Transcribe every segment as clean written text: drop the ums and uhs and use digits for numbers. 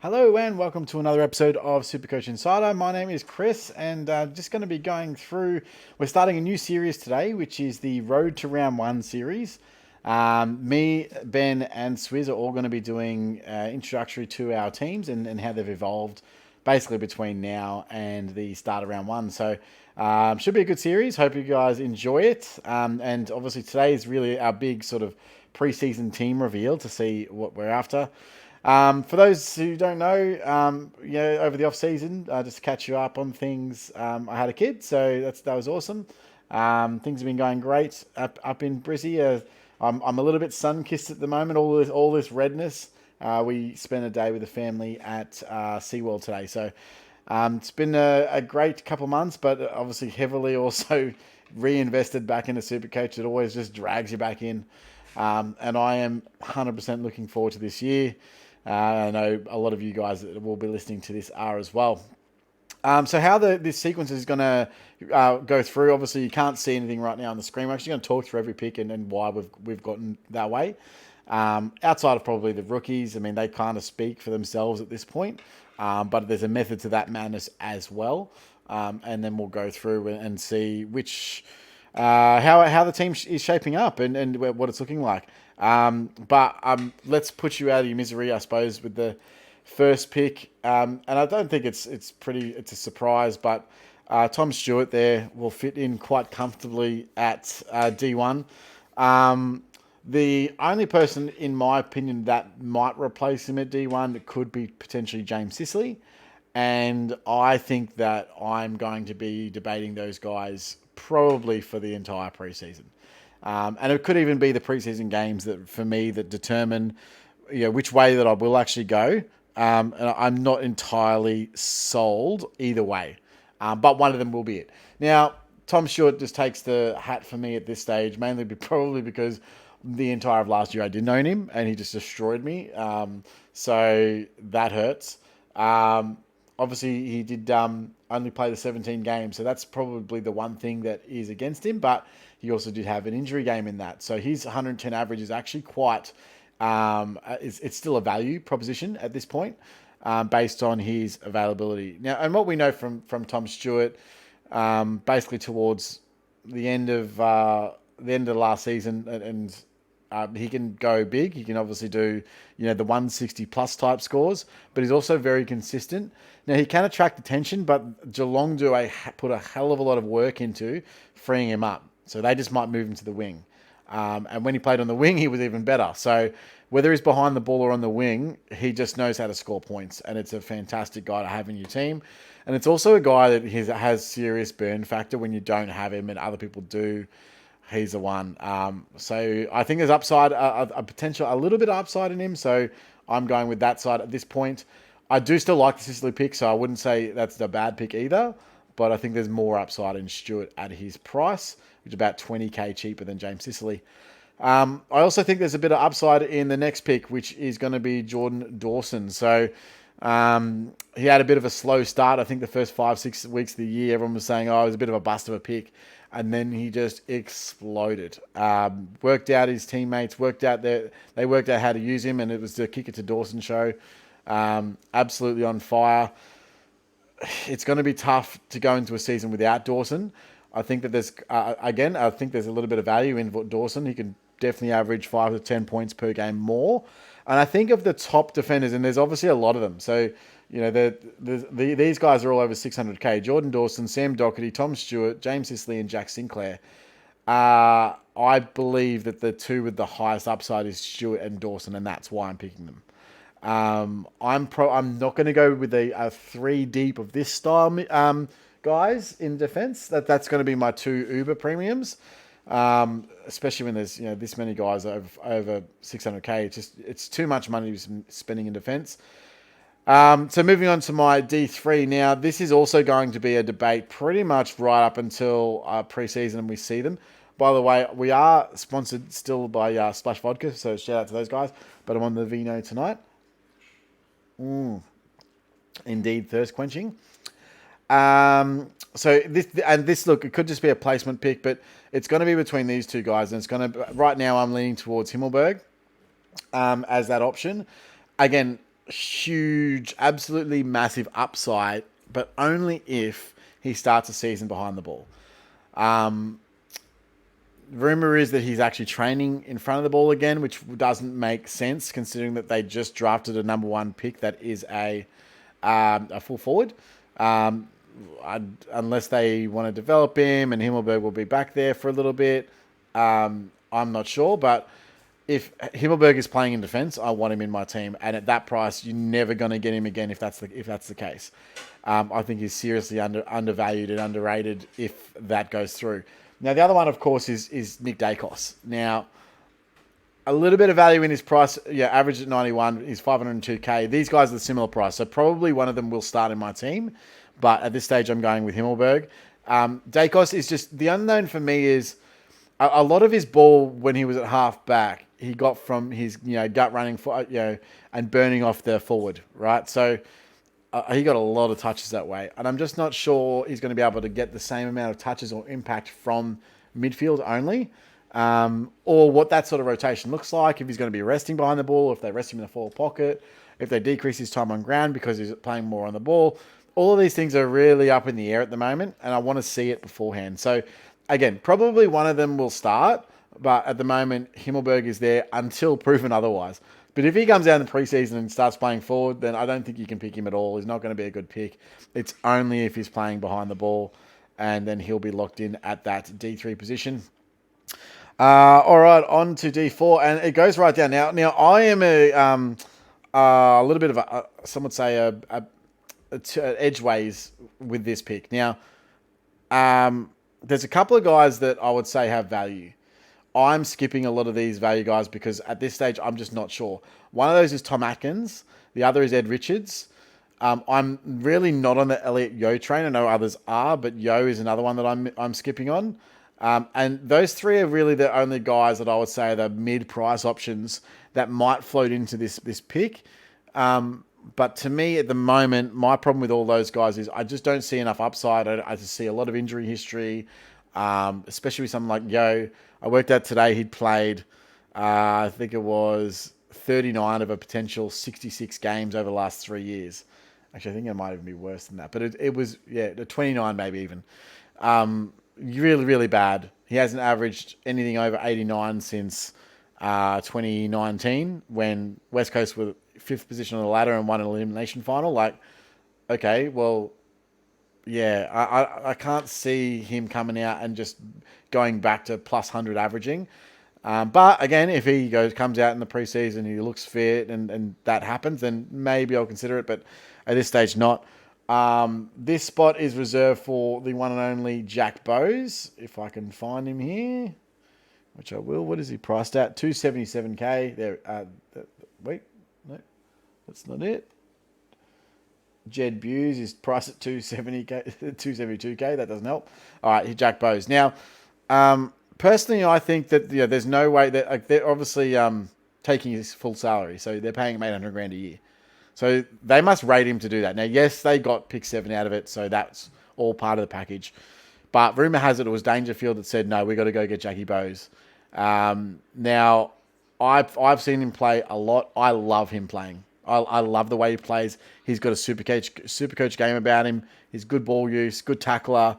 Hello and welcome to another episode of Supercoach Insider. My name is Chris and just going to be going through, we're starting a new series today, which is the Road to Round 1 series. Me, Ben and Swizz are all going to be doing introductory to our teams and how they've evolved basically between now and the start of Round 1. So should be a good series. Hope you guys enjoy it. And obviously today is really our big sort of pre-season team reveal to see what we're after. For those who don't know, over the off season, just to catch you up on things, I had a kid, so that was awesome. Things have been going great up in Brizzy. I'm a little bit sun kissed at the moment. All this redness. We spent a day with the family at SeaWorld today, so it's been a great couple of months, but obviously heavily also reinvested back into Supercoach. It always just drags you back in, and I am 100% looking forward to this year. I know a lot of you guys that will be listening to this are as well. So how this sequence is going to go through, obviously you can't see anything right now on the screen. We're actually going to talk through every pick and why we've gotten that way. Outside of probably the rookies, I mean, they kind of speak for themselves at this point. But there's a method to that madness as well. And then we'll go through and see which... how the team is shaping up and what it's looking like. But let's put you out of your misery, I suppose, with the first pick. And I don't think it's a surprise, but Tom Stewart there will fit in quite comfortably at D1. The only person, in my opinion, that might replace him at D1 that could be potentially James Sicily. And I think that I'm going to be debating those guys probably for the entire preseason. And it could even be the preseason games that, for me, that determine which way that I will actually go. And I'm not entirely sold either way. But one of them will be it. Now, Tom Stewart just takes the hat for me at this stage, mainly probably because the entire of last year I didn't own him and he just destroyed me. So that hurts. Obviously, he did only play the 17 games, so that's probably the one thing that is against him, but he also did have an injury game in that. So his 110 average is actually quite... it's still a value proposition at this point, based on his availability. Now, and what we know from Tom Stewart, basically towards the end of the last season, and he can go big. He can obviously do, the 160 plus type scores, but he's also very consistent. Now, he can attract attention, but Geelong put a hell of a lot of work into freeing him up. So they just might move him to the wing. And when he played on the wing, he was even better. So whether he's behind the ball or on the wing, he just knows how to score points. And it's a fantastic guy to have in your team. And it's also a guy that has serious burn factor when you don't have him and other people do. He's the one. So I think there's upside, a potential, a little bit of upside in him. So I'm going with that side at this point. I do still like the Sicily pick, so I wouldn't say that's a bad pick either. But I think there's more upside in Stewart at his price, which is about 20k cheaper than James Sicily. I also think there's a bit of upside in the next pick, which is going to be Jordan Dawson. So he had a bit of a slow start. I think the first 5-6 weeks of the year, everyone was saying, it was a bit of a bust of a pick. And then he just exploded. Worked out his teammates, they worked out how to use him, and it was the kick it to Dawson show. Absolutely on fire. It's going to be tough to go into a season without Dawson. I think that there's a little bit of value in Dawson. He can definitely average 5 to 10 points per game more. And I think of the top defenders, and there's obviously a lot of them. So, these guys are all over 600k. Jordan Dawson, Sam Doherty, Tom Stewart, James Sicily, and Jack Sinclair. I believe that the two with the highest upside is Stewart and Dawson, and that's why I'm picking them. I'm not going to go with a 3 deep of this style guys in defense. That's going to be my 2 Uber premiums, especially when there's this many guys over 600k. It's too much money to be spending in defense. So moving on to my D3 now. This is also going to be a debate pretty much right up until preseason and we see them. By the way, we are sponsored still by Splash Vodka, so shout out to those guys. But I'm on the Vino tonight. Indeed, thirst quenching. So this look, it could just be a placement pick, but it's going to be between these two guys, and it's going to. Right now, I'm leaning towards Himmelberg as that option. Again, huge, absolutely massive upside, but only if he starts a season behind the ball. Rumor is that he's actually training in front of the ball again, which doesn't make sense considering that they just drafted a number one pick that is a full forward. Unless they want to develop him and Himmelberg will be back there for a little bit. I'm not sure, but if Himmelberg is playing in defence, I want him in my team, and at that price, you're never going to get him again if that's the case. I think he's seriously undervalued and underrated if that goes through. Now, the other one, of course, is Nick Dacos. Now, a little bit of value in his price. Yeah, average at 91 is 502k. These guys are the similar price, so probably one of them will start in my team. But at this stage, I'm going with Himmelberg. Dacos is just the unknown for me. Is a lot of his ball when he was at half back, he got from his gut running for and burning off the forward, right? So he got a lot of touches that way, and I'm just not sure he's going to be able to get the same amount of touches or impact from midfield only. Or what that sort of rotation looks like, if he's going to be resting behind the ball, if they rest him in the forward pocket, if they decrease his time on ground because he's playing more on the ball. All of these things are really up in the air at the moment, and I want to see it beforehand. So, again, probably one of them will start, but at the moment, Himmelberg is there until proven otherwise. But if he comes out in the preseason and starts playing forward, then I don't think you can pick him at all. He's not going to be a good pick. It's only if he's playing behind the ball, and then he'll be locked in at that D3 position. All right, on to D4, and it goes right down. Now I am a little bit of some would say a edgeways with this pick. Now, there's a couple of guys that I would say have value. I'm skipping a lot of these value guys because at this stage, I'm just not sure. One of those is Tom Atkins. The other is Ed Richards. I'm really not on the Elliot Yeo train. I know others are, but Yeo is another one that I'm skipping on. And those three are really the only guys that I would say are the mid-price options that might float into this pick. But to me, at the moment, my problem with all those guys is I just don't see enough upside. I just see a lot of injury history, especially with someone like Yeo. I worked out today he'd played, I think it was 39 of a potential 66 games over the last 3 years. Actually, I think it might even be worse than that. But it was, 29 maybe even. Really, really bad. He hasn't averaged anything over 89 since 2019 when West Coast were 5th position on the ladder and won an elimination final. Like, okay, well, yeah, I can't see him coming out and just going back to plus 100 averaging. But again, if he comes out in the preseason, he looks fit and that happens, then maybe I'll consider it. But at this stage, not. This spot is reserved for the one and only Jack Bowes, if I can find him here, which I will. What is he priced at? 277k. There. Wait, no, that's not it. Jed Buse is priced at 270k, 272k. That doesn't help. All right, Jack Bowes. Now, personally, I think that there's no way that they're obviously taking his full salary, so they're paying him 800 grand a year. So they must rate him to do that. Now, yes, they got pick 7 out of it, so that's all part of the package. But rumour has it was Dangerfield that said, no, we got to go get Jackie Bowes. Now, I've seen him play a lot. I love him playing. I love the way he plays. He's got a supercoach game about him. He's good ball use, good tackler.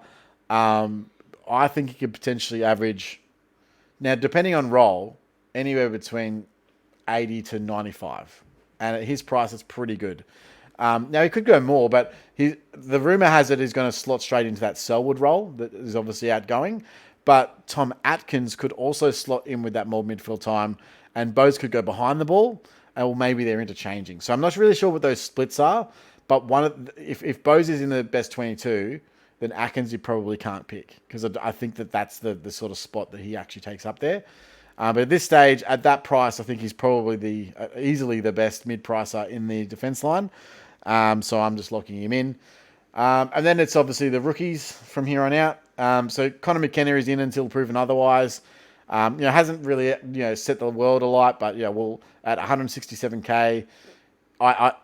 I think he could potentially average, now depending on role, anywhere between 80 to 95. And at his price, it's pretty good. Now, he could go more, but the rumour has it he's going to slot straight into that Selwood role that is obviously outgoing. But Tom Atkins could also slot in with that more midfield time, and Bowes could go behind the ball, or maybe they're interchanging. So I'm not really sure what those splits are, but if Bowes is in the best 22, then Atkins you probably can't pick, because I think that's the sort of spot that he actually takes up there. But at this stage, at that price, I think he's probably easily the best mid-pricer in the defence line. So I'm just locking him in. And then it's obviously the rookies from here on out. So Connor McKenna is in until proven otherwise. Hasn't really set the world alight, but well, at 167k,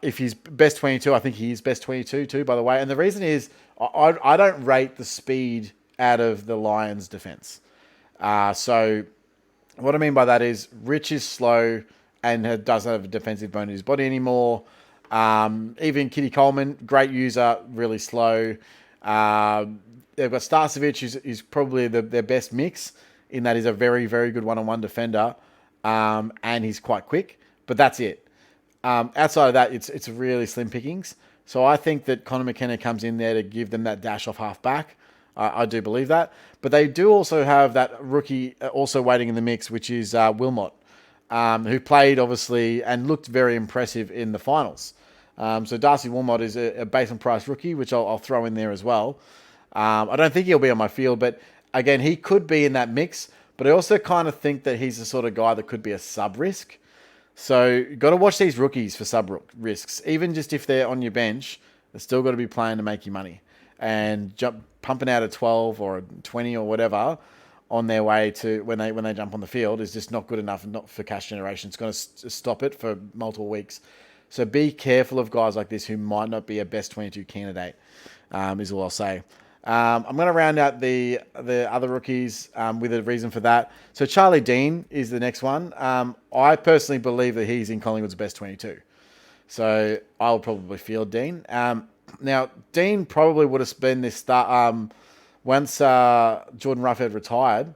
if he's best 22, I think he is best 22 too, by the way. And the reason is I don't rate the speed out of the Lions defense. So what I mean by that is Rich is slow and doesn't have a defensive bone in his body anymore. Even Kitty Coleman, great user, really slow. They've got Starcevic, who's probably their best mix in that he's a very, very good one-on-one defender, and he's quite quick, but that's it. Outside of that, it's really slim pickings. So I think that Connor McKenna comes in there to give them that dash off half back. I do believe that. But they do also have that rookie also waiting in the mix, which is Wilmot, who played, obviously, and looked very impressive in the finals. So Darcy Wilmot is a base and price rookie, which I'll throw in there as well. I don't think he'll be on my field, but again, he could be in that mix. But I also kind of think that he's the sort of guy that could be a sub-risk. So you've got to watch these rookies for sub-risks. Even just if they're on your bench, they've still got to be playing to make you money. And pumping out a 12 or a 20 or whatever on their way to when they jump on the field is just not good enough, not for cash generation. It's going to stop it for multiple weeks. So be careful of guys like this who might not be a best 22 candidate, is all I'll say. I'm going to round out the other rookies with a reason for that. So Charlie Dean is the next one. I personally believe that he's in Collingwood's best 22. So I'll probably field Dean. Now, Dean probably would have been this start once Jordan Roughhead retired.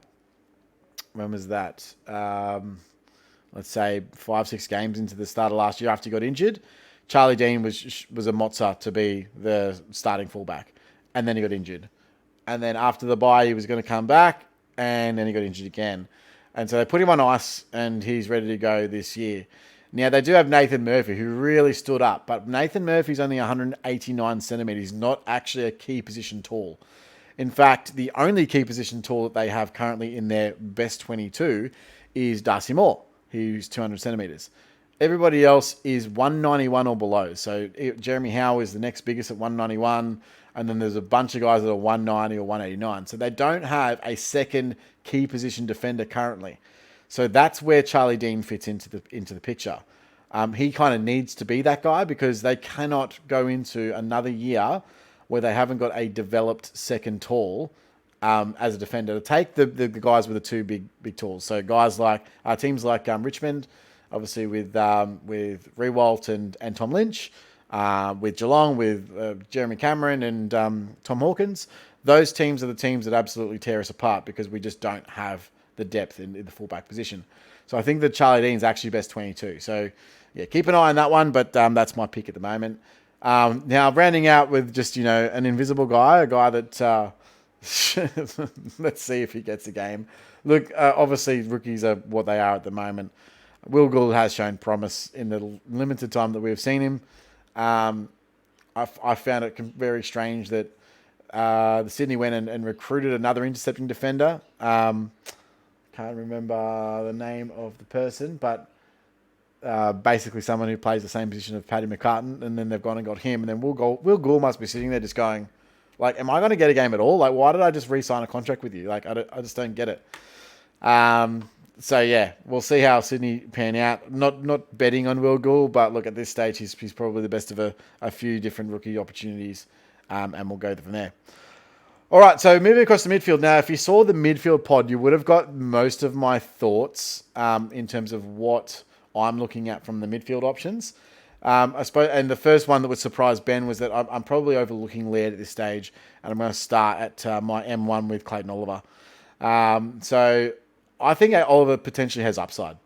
When was that? Let's say 5-6 games into the start of last year after he got injured. Charlie Dean was a mozza to be the starting fullback. And then he got injured. And then after the bye, he was going to come back, and then he got injured again. And so they put him on ice, and he's ready to go this year. Now, they do have Nathan Murphy, who really stood up. But Nathan Murphy's only 189 centimetres. He's not actually a key position tall. In fact, the only key position tall that they have currently in their best 22 is Darcy Moore, who's 200 centimetres. Everybody else is 191 or below. So Jeremy Howe is the next biggest at 191. And then there's a bunch of guys that are 190 or 189. So they don't have a second key position defender currently. So that's where Charlie Dean fits into the picture. He kind of needs to be that guy because they cannot go into another year where they haven't got a developed second tall as a defender to take the guys with the two big tools. So guys like teams like Richmond, obviously with Rewalt and Tom Lynch. With Geelong, with Jeremy Cameron and Tom Hawkins. Those teams are the teams that absolutely tear us apart because we just don't have the depth in the fullback position. So I think that Charlie Dean's actually best 22. So yeah, keep an eye on that one, but that's my pick at the moment. Now, rounding out with just, an invisible guy, a guy that, let's see if he gets a game. Look, obviously rookies are what they are at the moment. Will Gould has shown promise in the limited time that we've seen him. I found it very strange that the Sydney went and recruited another intercepting defender. Can't remember the name of the person, but basically someone who plays the same position of Paddy McCartan, and then they've gone and got him, and then Will Gould must be sitting there just going, like, am I going to get a game at all? Like, why did I just re-sign a contract with you? Like, I just don't get it. So yeah, we'll see how Sydney pan out. Not betting on Will Gould, but look, at this stage, he's probably the best of a few different rookie opportunities, and we'll go from there. All right, so moving across the midfield. Now, if you saw the midfield pod, you would have got most of my thoughts in terms of what I'm looking at from the midfield options. I suppose, and the first one that would surprise Ben was that I'm probably overlooking Laird at this stage, and I'm going to start at my M1 with Clayton Oliver. So I think Oliver potentially has upside.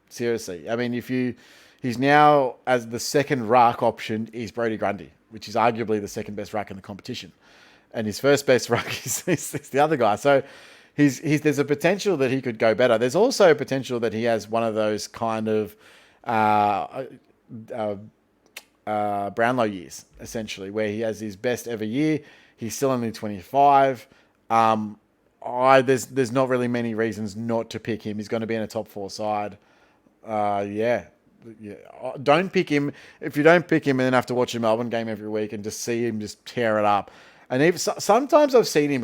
Seriously. I mean, he's now, as the second ruck option, is Brodie Grundy, which is arguably the second best ruck in the competition. And his first best ruck is the other guy. So there's a potential that he could go better. There's also a potential that he has one of those kind of Brownlow years, essentially, where he has his best ever year. He's still only 25. There's not really many reasons not to pick him. He's going to be in a top 4 side. Yeah. Don't pick him. If you don't pick him and then have to watch a Melbourne game every week and just see him just tear it up. And even sometimes I've seen him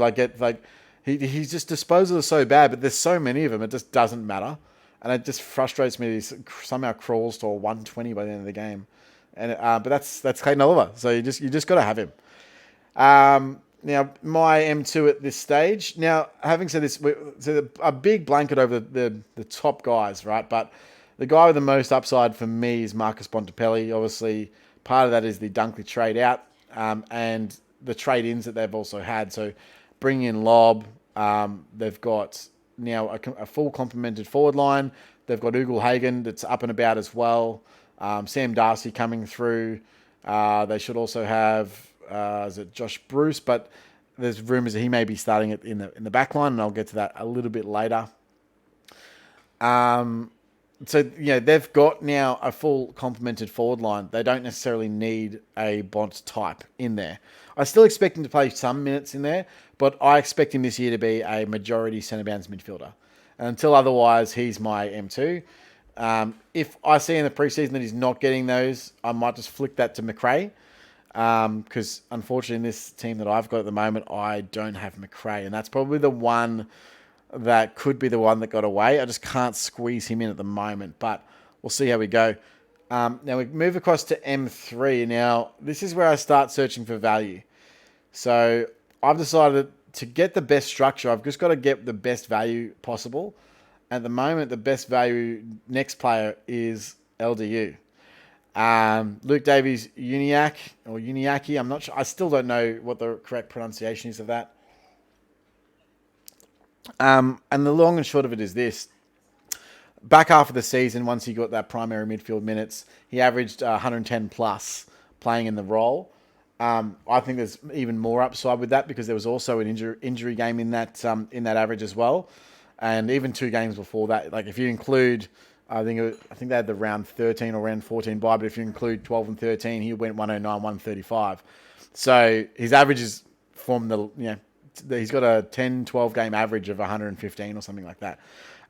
he's just disposal is so bad, but there's so many of them, it just doesn't matter. And it just frustrates me. He somehow crawls to a 120 by the end of the game. And but that's Clayton Oliver. So you just got to have him. Now, my M2 at this stage. Now, having said this, so a big blanket over the top guys, right? But The guy with the most upside for me is Marcus Bontempelli. Obviously, part of that is the Dunkley trade out and the trade-ins that they've also had. So bringing in Lob, they've got now a full complemented forward line. They've got Ugle Hagen that's up and about as well. Sam Darcy coming through. They should also have is it Josh Bruce, but there's rumours that he may be starting it in the back line, and I'll get to that a little bit later. So, they've got now a full complemented forward line. They don't necessarily need a Bont type in there. I still expect him to play some minutes in there, but I expect him this year to be a majority centre-bounce midfielder. And until otherwise, he's my M2. If I see in the preseason that he's not getting those, I might just flick that to McRae. Because unfortunately in this team that I've got at the moment, I don't have McRae. And that's probably the one that could be the one that got away. I just can't squeeze him in at the moment, but we'll see how we go. Now we move across to M3. Now, this is where I start searching for value. So I've decided to get the best structure, I've just got to get the best value possible. At the moment, the best value next player is LDU. Luke Davies Uniacke. I'm not sure. I still don't know what the correct pronunciation is of that. And the long and short of it is this. Back half of the season, once he got that primary midfield minutes, he averaged 110 plus playing in the role. I think there's even more upside with that because there was also an injury game in that average as well, and even 2 games before that. Like if you include, I think they had the round 13 or round 14 bye, but if you include 12 and 13, he went 109, 135. So his average is from he's got a 10, 12 game average of 115 or something like that.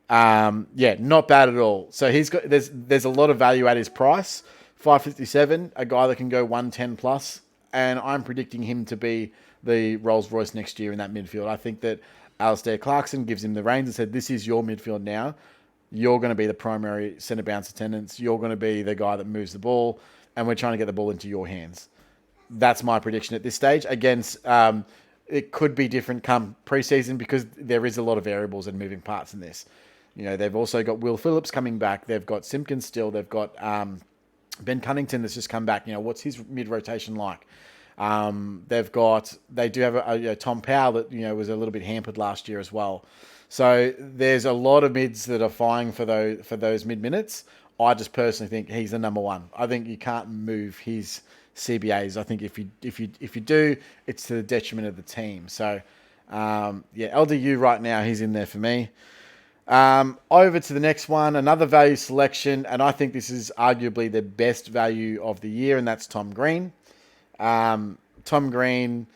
Not bad at all. So there's a lot of value at his price. 557, a guy that can go 110 plus, and I'm predicting him to be the Rolls Royce next year in that midfield. I think that Alistair Clarkson gives him the reins and said, this is your midfield now. You're going to be the primary centre bounce attendance. You're going to be the guy that moves the ball, and we're trying to get the ball into your hands. That's my prediction at this stage. Against, it could be different come preseason because there is a lot of variables and moving parts in this. They've also got Will Phillips coming back. They've got Simpkins still. They've got Ben Cunnington that's just come back. What's his mid-rotation like? They do have a Tom Powell that, was a little bit hampered last year as well. So there's a lot of mids that are vying for those mid minutes. I just personally think he's the number one. I think you can't move his CBAs. I think if you do, it's to the detriment of the team. So LDU right now, he's in there for me. Over to the next one, another value selection, and I think this is arguably the best value of the year, and that's Tom Green. Tom Green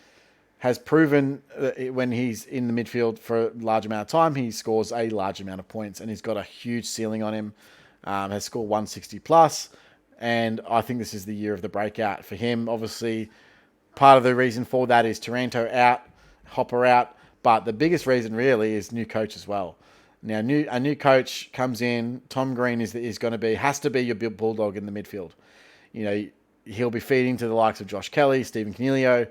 has proven when he's in the midfield for a large amount of time, he scores a large amount of points, and he's got a huge ceiling on him. Has scored 160 plus, and I think this is the year of the breakout for him. Obviously, part of the reason for that is Taranto out, Hopper out, but the biggest reason really is new coach as well. Now, a new coach comes in. Tom Green has to be your bulldog in the midfield. He'll be feeding to the likes of Josh Kelly, Stephen Canelio,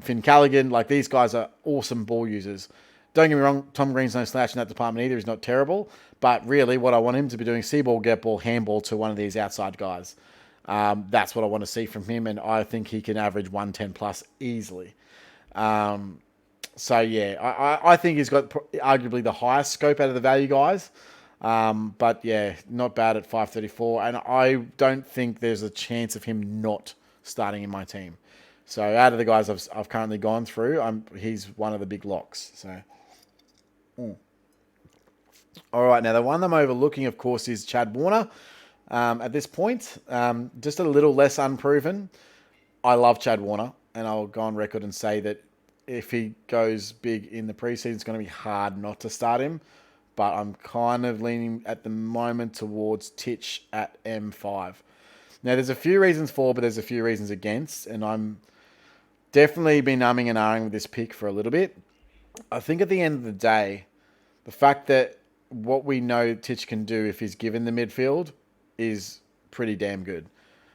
Finn Callaghan. Like, these guys are awesome ball users. Don't get me wrong, Tom Green's no slouch in that department either. He's not terrible. But really, what I want him to be doing, see ball, get ball, handball to one of these outside guys. That's what I want to see from him, and I think he can average 110 plus easily. I think he's got arguably the highest scope out of the value guys. But not bad at 534. And I don't think there's a chance of him not starting in my team. So out of the guys I've currently gone through, he's one of the big locks. So, all right. Now the one I'm overlooking, of course, is Chad Warner. At this point, just a little less unproven. I love Chad Warner, and I'll go on record and say that if he goes big in the preseason, it's going to be hard not to start him. But I'm kind of leaning at the moment towards Titch at M5. Now, there's a few reasons for, but there's a few reasons against, and I'm definitely been umming and ahhing with this pick for a little bit. I think at the end of the day, the fact that what we know Titch can do if he's given the midfield is pretty damn good.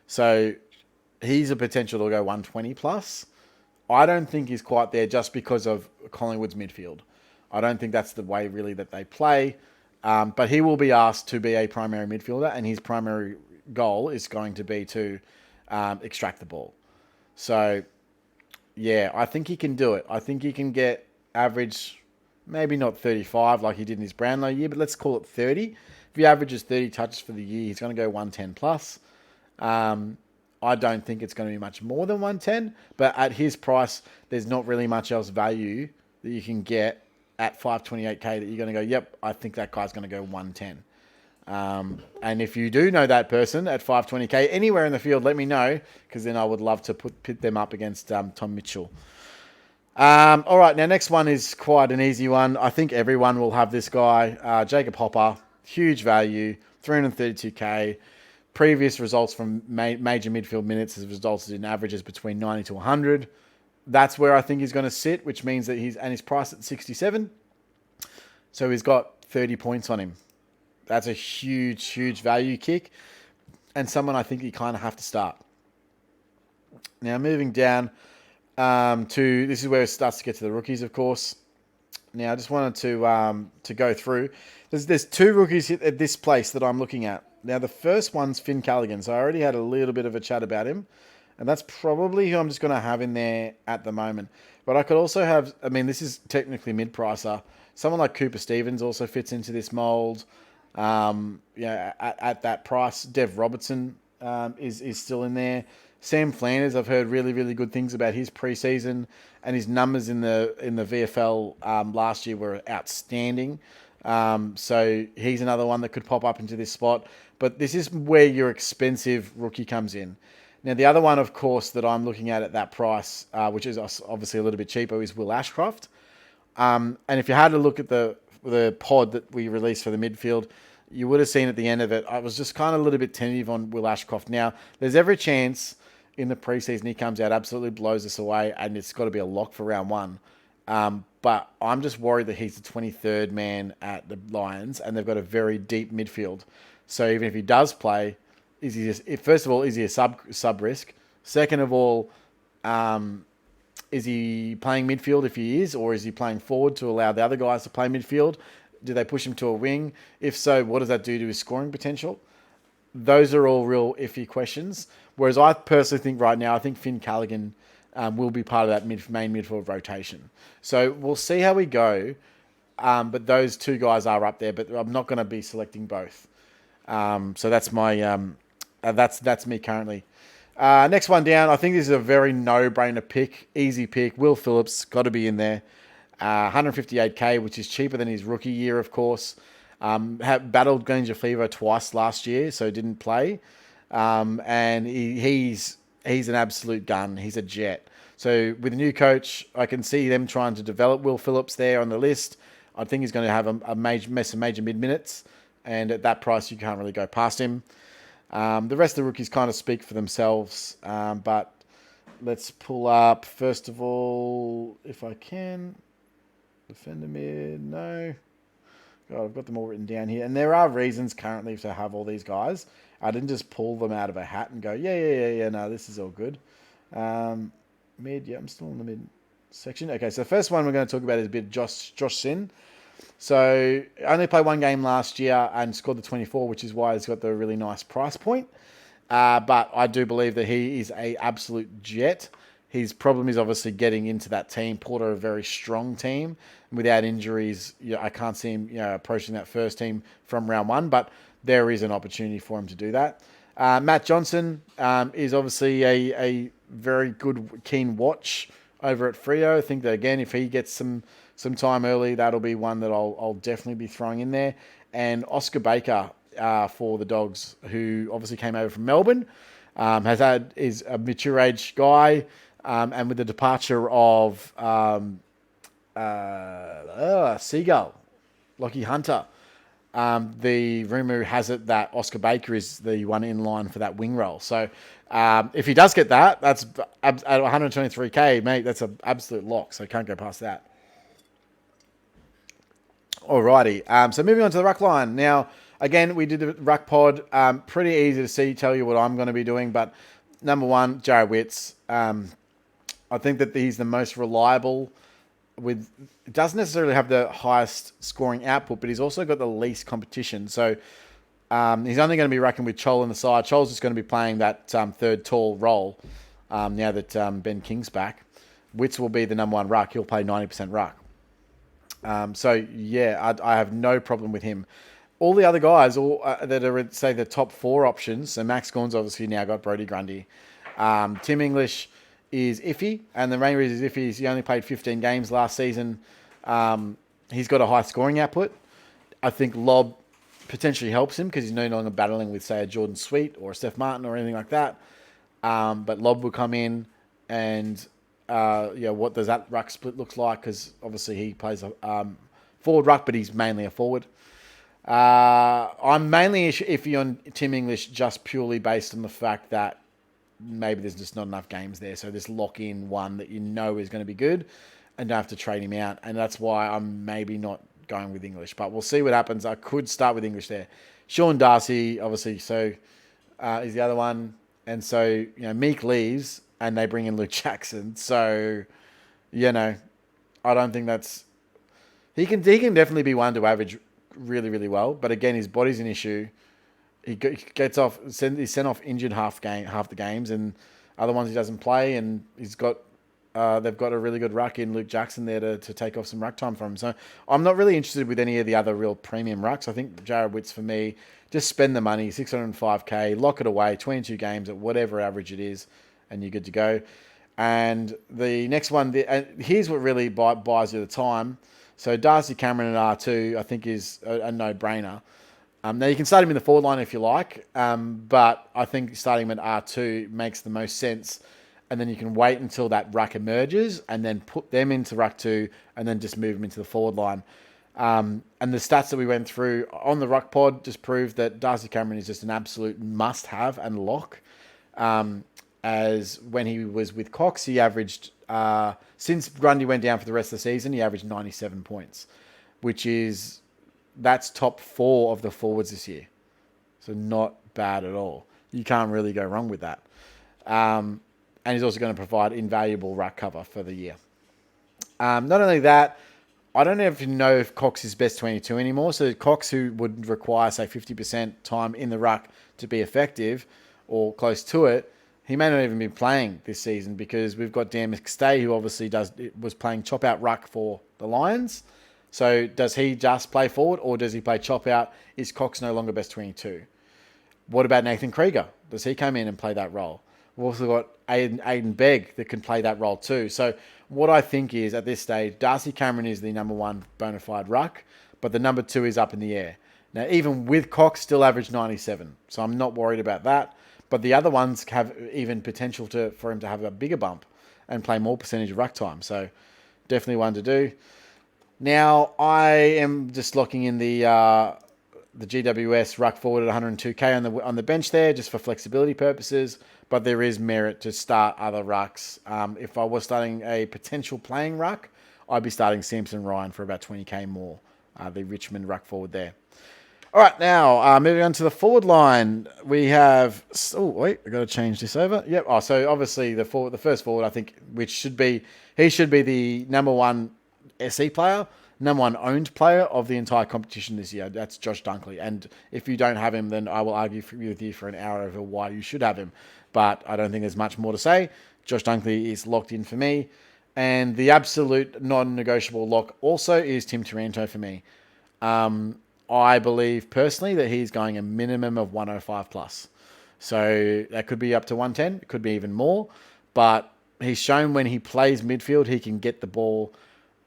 So he's a potential to go 120 plus. I don't think he's quite there just because of Collingwood's midfield. I don't think that's the way really that they play. But he will be asked to be a primary midfielder, and his primary goal is going to be to extract the ball. So, yeah, I think he can do it. I think he can get average, maybe not 35 like he did in his Brownlow year, but let's call it 30. If he averages 30 touches for the year, he's going to go 110 plus. I don't think it's going to be much more than 110, but at his price, there's not really much else value that you can get at 528k that you're going to go, yep, I think that guy's going to go 110. And if you do know that person at 520k anywhere in the field, let me know, because then I would love to pit them up against Tom Mitchell. All right, now next one is quite an easy one. I think everyone will have this guy, Jacob Hopper, huge value, 332k. Previous results from major midfield minutes has resulted in averages between 90 to 100. That's where I think he's going to sit, which means that he's priced at 67. So he's got 30 points on him. That's a huge, huge value kick, and someone I think you kind of have to start. Now moving down to, this is where it starts to get to the rookies, of course. Now I just wanted to go through. There's two rookies at this place that I'm looking at. Now the first one's Finn Callaghan. So I already had a little bit of a chat about him, and that's probably who I'm just going to have in there at the moment. But I could also have, I mean, this is technically mid-pricer. Someone like Cooper Stevens also fits into this mold. At that price. Dev Robertson is still in there. Sam Flanders, I've heard really, really good things about his preseason, and his numbers in the VFL last year were outstanding. So he's another one that could pop up into this spot. But this is where your expensive rookie comes in. Now, the other one, of course, that I'm looking at that price, which is obviously a little bit cheaper, is Will Ashcroft. And if you had a look at the pod that we released for the midfield, you would have seen at the end of it, I was just kind of a little bit tentative on Will Ashcroft. Now, there's every chance in the preseason he comes out, absolutely blows us away, and it's got to be a lock for round one. But I'm just worried that he's the 23rd man at the Lions, and they've got a very deep midfield. So even if he does play, first of all, is he a sub risk? Second of all, is he playing midfield if he is, or is he playing forward to allow the other guys to play midfield? Do they push him to a wing? If so, what does that do to his scoring potential? Those are all real iffy questions. Whereas I personally think right now, I think Finn Callaghan will be part of that main midfield rotation. So we'll see how we go. But those two guys are up there, but I'm not going to be selecting both. So that's my that's me currently. Next one down, I think this is a very no-brainer pick, easy pick. Will Phillips, got to be in there. 158k, which is cheaper than his rookie year, of course. Battled Granger fever twice last year, so didn't play. And he's an absolute gun. He's a jet. So with a new coach, I can see them trying to develop Will Phillips there on the list. I think he's going to have a major mid-minutes, and at that price, you can't really go past him. The rest of the rookies kind of speak for themselves, but let's pull up, first of all, if I can, defender mid, no. God, I've got them all written down here, and there are reasons currently to have all these guys. I didn't just pull them out of a hat and go, yeah, no, this is all good. Mid, yeah, I'm still in the mid section. Okay, so the first one we're going to talk about is a bit Josh Sin. So only played one game last year and scored the 24, which is why he's got the really nice price point. But I do believe that he is a absolute jet. His problem is obviously getting into that team. Porter are a very strong team. Without injuries, I can't see him approaching that first team from round one, but there is an opportunity for him to do that. Matt Johnson is obviously a very good, keen watch over at Freo. I think that, again, if he gets some time early, that'll be one that I'll definitely be throwing in there. And Oscar Baker for the Dogs, who obviously came over from Melbourne, is a mature age guy, and with the departure of Seagull, Lockie Hunter, the rumour has it that Oscar Baker is the one in line for that wing role. So if he does get that, that's at 123k, mate, that's an absolute lock. So can't go past that. Alrighty, so moving on to the ruck line. Now, again, we did the ruck pod. Pretty easy to tell you what I'm going to be doing. But number one, Jared Witts. I think that he's the most reliable doesn't necessarily have the highest scoring output, but he's also got the least competition. So he's only going to be racking with Chol in the side. Chol's just going to be playing that third tall role now that Ben King's back. Witts will be the number one ruck. He'll play 90% ruck. I have no problem with him. All the other guys that are, say, the top four options, so Max Gawn's obviously now got Brodie Grundy. Tim English is iffy, and the main reason is iffy is he only played 15 games last season. He's got a high scoring output. I think Lob potentially helps him because he's no longer battling with, say, a Jordan Sweet or a Steph Martin or anything like that. But Lob will come in and, what does that ruck split look like? Because obviously he plays a forward ruck, but he's mainly a forward. I'm mainly iffy on Tim English just purely based on the fact that maybe there's just not enough games there. So this lock-in one that you know is going to be good and don't have to trade him out. And that's why I'm maybe not going with English. But we'll see what happens. I could start with English there. Sean Darcy, obviously, so is the other one. And so, Meek leaves and they bring in Luke Jackson. So, I don't think that's... He can definitely be one to average really, really well. But again, his body's an issue. He gets off. He's sent off injured half the games, and other ones he doesn't play. And he's got they've got a really good ruck in Luke Jackson there to take off some ruck time from him. So I'm not really interested with any of the other real premium rucks. I think Jared Witts for me, just spend the money, $605K, lock it away, 22 games at whatever average it is, and you're good to go. And the next one, here's what really buys you the time. So Darcy Cameron at R2, I think, is a no-brainer. Now, you can start him in the forward line if you like, but I think starting him at R2 makes the most sense. And then you can wait until that ruck emerges and then put them into ruck 2 and then just move them into the forward line. And the stats that we went through on the ruck pod just prove that Darcy Cameron is just an absolute must-have and lock. As when he was with Cox, he averaged... since Grundy went down for the rest of the season, he averaged 97 points, that's top 4 of the forwards this year. So not bad at all. You can't really go wrong with that. And he's also going to provide invaluable ruck cover for the year. Not only that, I don't even know if Cox is best 22 anymore. So Cox, who would require, say, 50% time in the ruck to be effective or close to it, he may not even be playing this season because we've got Dan McStay, who obviously was playing chop out ruck for the Lions. So does he just play forward or does he play chop out? Is Cox no longer best 22? What about Nathan Krieger? Does he come in and play that role? We've also got Aiden Begg that can play that role too. So what I think is at this stage, Darcy Cameron is the number 1 bona fide ruck, but the number 2 is up in the air. Now, even with Cox, still averaged 97. So I'm not worried about that. But the other ones have even potential for him to have a bigger bump and play more percentage of ruck time. So definitely one to do. Now, I am just locking in the GWS ruck forward at 102K on the bench there, just for flexibility purposes. But there is merit to start other rucks. If I was starting a potential playing ruck, I'd be starting Samson Ryan for about 20K more, the Richmond ruck forward there. All right, now moving on to the forward line, we have. Oh wait, I got to change this over. Yep. Oh, so obviously the first forward, I think, he should be the number 1 SE player, number 1 owned player of the entire competition this year. That's Josh Dunkley. And if you don't have him, then I will argue with you for an hour over why you should have him. But I don't think there's much more to say. Josh Dunkley is locked in for me, and the absolute non-negotiable lock also is Tim Taranto for me. I believe personally that he's going a minimum of 105 plus. So that could be up to 110. It could be even more. But he's shown when he plays midfield, he can get the ball,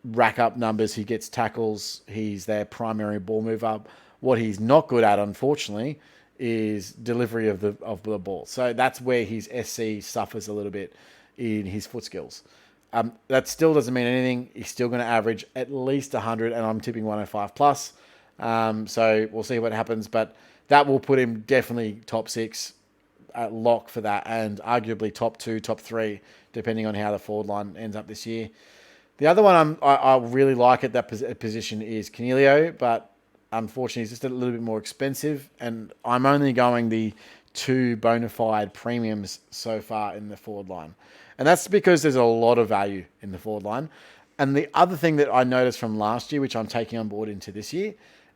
rack up numbers. He gets tackles. He's their primary ball mover. What he's not good at, unfortunately, is delivery of the ball. So that's where his SC suffers a little bit in his foot skills. That still doesn't mean anything. He's still going to average at least 100, and I'm tipping 105 plus. So we'll see what happens, but that will put him definitely top 6 at lock for that, and arguably top 2, top 3, depending on how the forward line ends up this year. The other one I really like at that position is Canelio, but unfortunately he's just a little bit more expensive, and I'm only going the 2 bona fide premiums so far in the forward line. And that's because there's a lot of value in the forward line. And the other thing that I noticed from last year, which I'm taking on board into this year,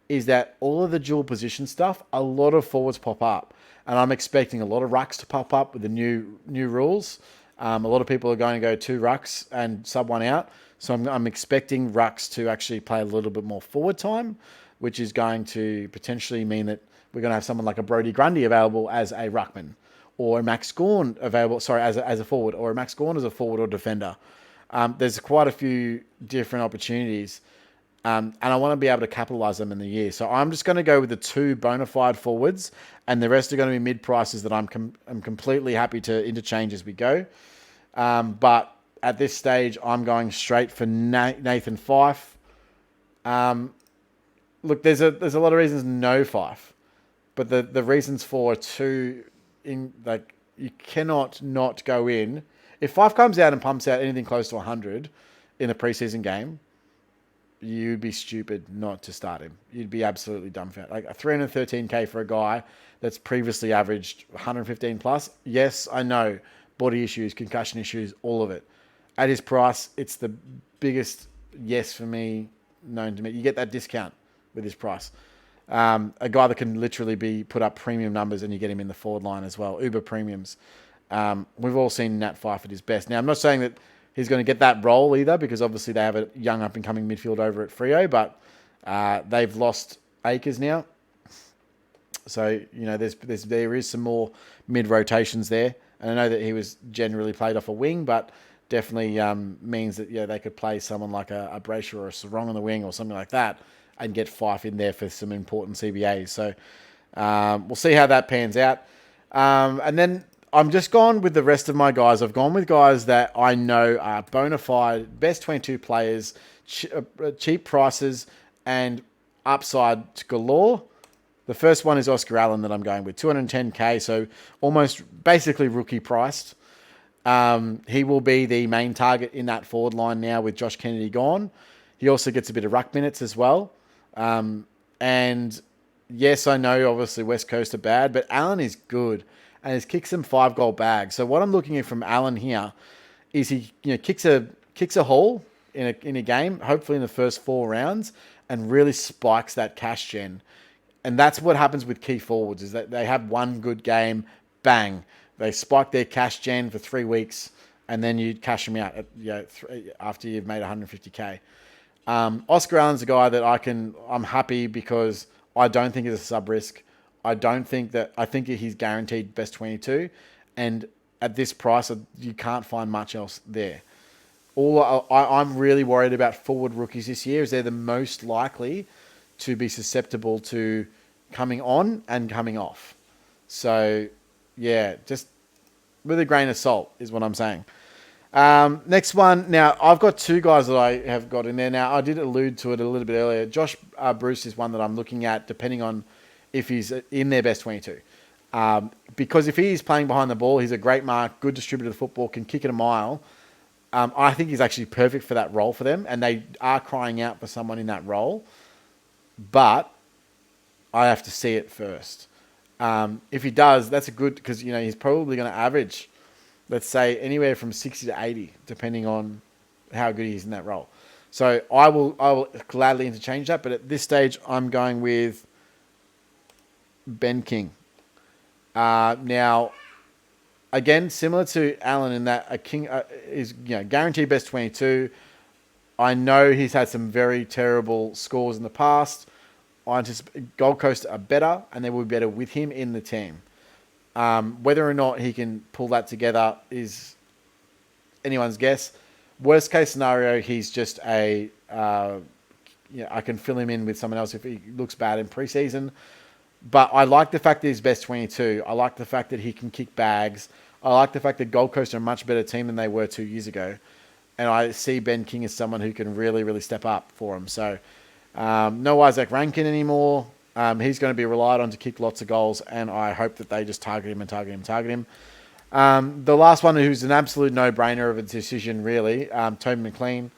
is that all of the dual position stuff, a lot of forwards pop up. And I'm expecting a lot of rucks to pop up with the new rules. A lot of people are going to go 2 rucks and sub 1 out. So I'm expecting rucks to actually play a little bit more forward time, which is going to potentially mean that we're going to have someone like a Brodie Grundy available as a ruckman, or a Max Gawn available, as a forward, or a Max Gawn as a forward or defender. There's quite a few different opportunities, and I want to be able to capitalise them in the year. So I'm just going to go with the 2 bona fide forwards, and the rest are going to be mid prices that I'm completely happy to interchange as we go. But at this stage, I'm going straight for Nathan Fyfe. Look, there's a lot of reasons no Fyfe, but the reasons for 2 in, like, you cannot not go in. If Fyfe comes out and pumps out anything close to 100 in a preseason game, you'd be stupid not to start him. You'd be absolutely dumbfounded. Like, a 313k for a guy that's previously averaged 115 plus. Yes, I know. Body issues, concussion issues, all of it. At his price, it's the biggest yes for me known to me. You get that discount with his price. A guy that can literally be put up premium numbers, and you get him in the forward line as well. Uber premiums. We've all seen Nat Fyfe at his best. Now, I'm not saying that he's going to get that role either, because obviously they have a young up-and-coming midfield over at Freo, but they've lost Akers now. So, there is some more mid-rotations there. And I know that he was generally played off a wing, but definitely means that they could play someone like a Brayshaw or a Sarong on the wing or something like that, and get Fyfe in there for some important CBAs. So we'll see how that pans out. And then I'm just gone with the rest of my guys. I've gone with guys that I know are bona fide, best 22 players, cheap prices, and upside galore. The first one is Oscar Allen that I'm going with, 210k, so almost basically rookie priced. He will be the main target in that forward line now with Josh Kennedy gone. He also gets a bit of ruck minutes as well. And yes, I know obviously West Coast are bad, but Allen is good and has kicked some 5-goal bags. So what I'm looking at from Allen here is he kicks a haul in a game, hopefully in the first 4 rounds, and really spikes that cash gen. And that's what happens with key forwards, is that they have one good game, bang, they spike their cash gen for 3 weeks, and then you cash them out after you've made 150k. Oscar Allen's a guy that I'm happy because I don't think he's a sub risk. I think he's guaranteed best 22, and at this price, you can't find much else there. I'm really worried about forward rookies this year, is they're the most likely to be susceptible to coming on and coming off. So, just with a grain of salt is what I'm saying. Next one. Now, I've got 2 guys that I have got in there. Now, I did allude to it a little bit earlier. Josh Bruce is one that I'm looking at, depending on if he's in their best 22. Because if he's playing behind the ball, he's a great mark, good distributor of football, can kick it a mile. I think he's actually perfect for that role for them, and they are crying out for someone in that role. But I have to see it first. If he does, that's a good, because he's probably going to average, let's say, anywhere from 60 to 80, depending on how good he is in that role. So I will gladly interchange that, but at this stage, I'm going with Ben King. Now, again, similar to Allen in that a King is guaranteed best 22. I know he's had some very terrible scores in the past. I anticipate Gold Coast are better, and they will be better with him in the team. Whether or not he can pull that together is anyone's guess. Worst case scenario, he's just I can fill him in with someone else if he looks bad in preseason. But I like the fact that he's best 22. I like the fact that he can kick bags. I like the fact that Gold Coast are a much better team than they were 2 years ago. And I see Ben King as someone who can really, really step up for him. So no Isaac Rankin anymore. He's going to be relied on to kick lots of goals, and I hope that they just target him. The last one, who's an absolute no-brainer of a decision, really, Toby McLean.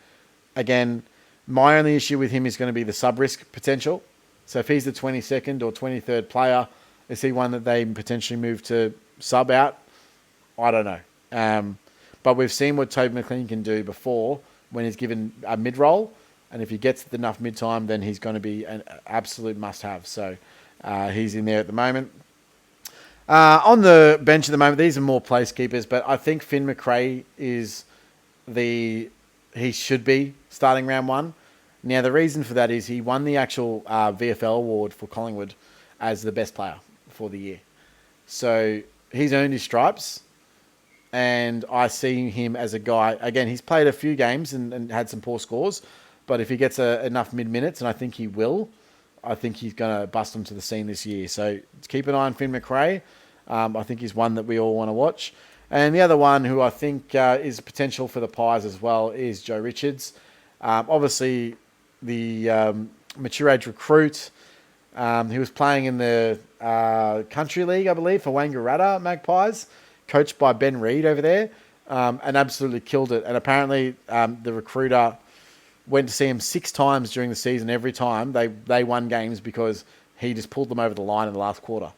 Again, my only issue with him is going to be the sub-risk potential. So if he's the 22nd or 23rd player, is he one that they potentially move to sub out? I don't know. But we've seen what Toby McLean can do before when he's given a mid-roll. And if he gets enough mid-time, then he's going to be an absolute must-have. So he's in there at the moment. On the bench at the moment, these are more place keepers, but I think Finn McRae he should be starting round one. Now, the reason for that is he won the actual VFL award for Collingwood as the best player for the year. So he's earned his stripes, and I see him as a guy. Again, he's played a few games and had some poor scores, but if he gets enough mid-minutes, and I think he will, I think he's going to bust onto the scene this year. So keep an eye on Finn McRae. I think he's one that we all want to watch. And the other one who I think is potential for the Pies as well is Joe Richards. Obviously, the mature age recruit. He was playing in the country league, I believe, for Wangaratta Magpies, coached by Ben Reid over there, and absolutely killed it. And apparently the recruiter went to see him 6 times during the season. Every time they won games because he just pulled them over the line in the last quarter.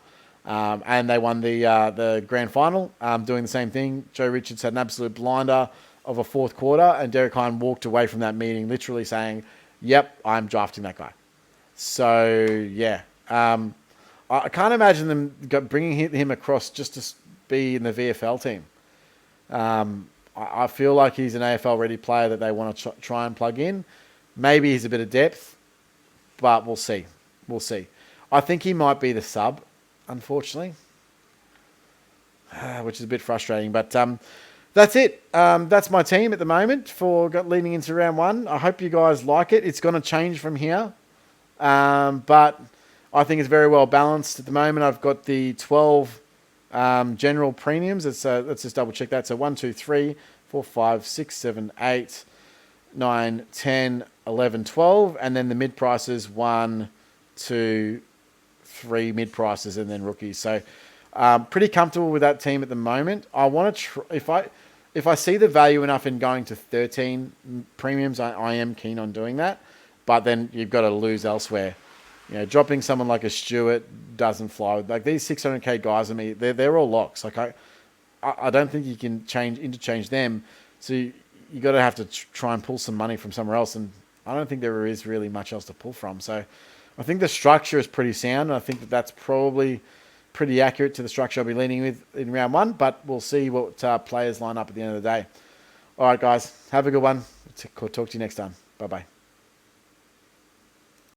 And they won the grand final, doing the same thing. Joe Richards had an absolute blinder of a fourth quarter, and Derek Hine walked away from that meeting literally saying, "Yep, I'm drafting that guy." So, yeah. I can't imagine them bringing him across just to be in the VFL team. I feel like he's an AFL-ready player that they want to try and plug in. Maybe he's a bit of depth, but we'll see. We'll see. I think he might be the sub, unfortunately, which is a bit frustrating. But that's it. That's my team at the moment for leading into round one. I hope you guys like it. It's going to change from here, but I think it's very well balanced at the moment. I've got the 12 general premiums. Let's just double check that. So 1, 2, 3, 4, 5, 6, 7, 8, 9, 10, 11, 12, and then the mid prices 1, 2, 3 mid prices, and then rookies. So pretty comfortable with that team at the moment. I want to if I see the value enough in going to 13 premiums, I am keen on doing that. But then you've got to lose elsewhere. You know, dropping someone like a Stewart doesn't fly. Like these 600k guys, they're all locks. Like I don't think you can interchange them. So you got to have to try and pull some money from somewhere else, and I don't think there is really much else to pull from. So I think the structure is pretty sound, and I think that's probably pretty accurate to the structure I'll be leaning with in round one. But we'll see what players line up at the end of the day. All right, guys, have a good one. Talk to you next time. Bye bye.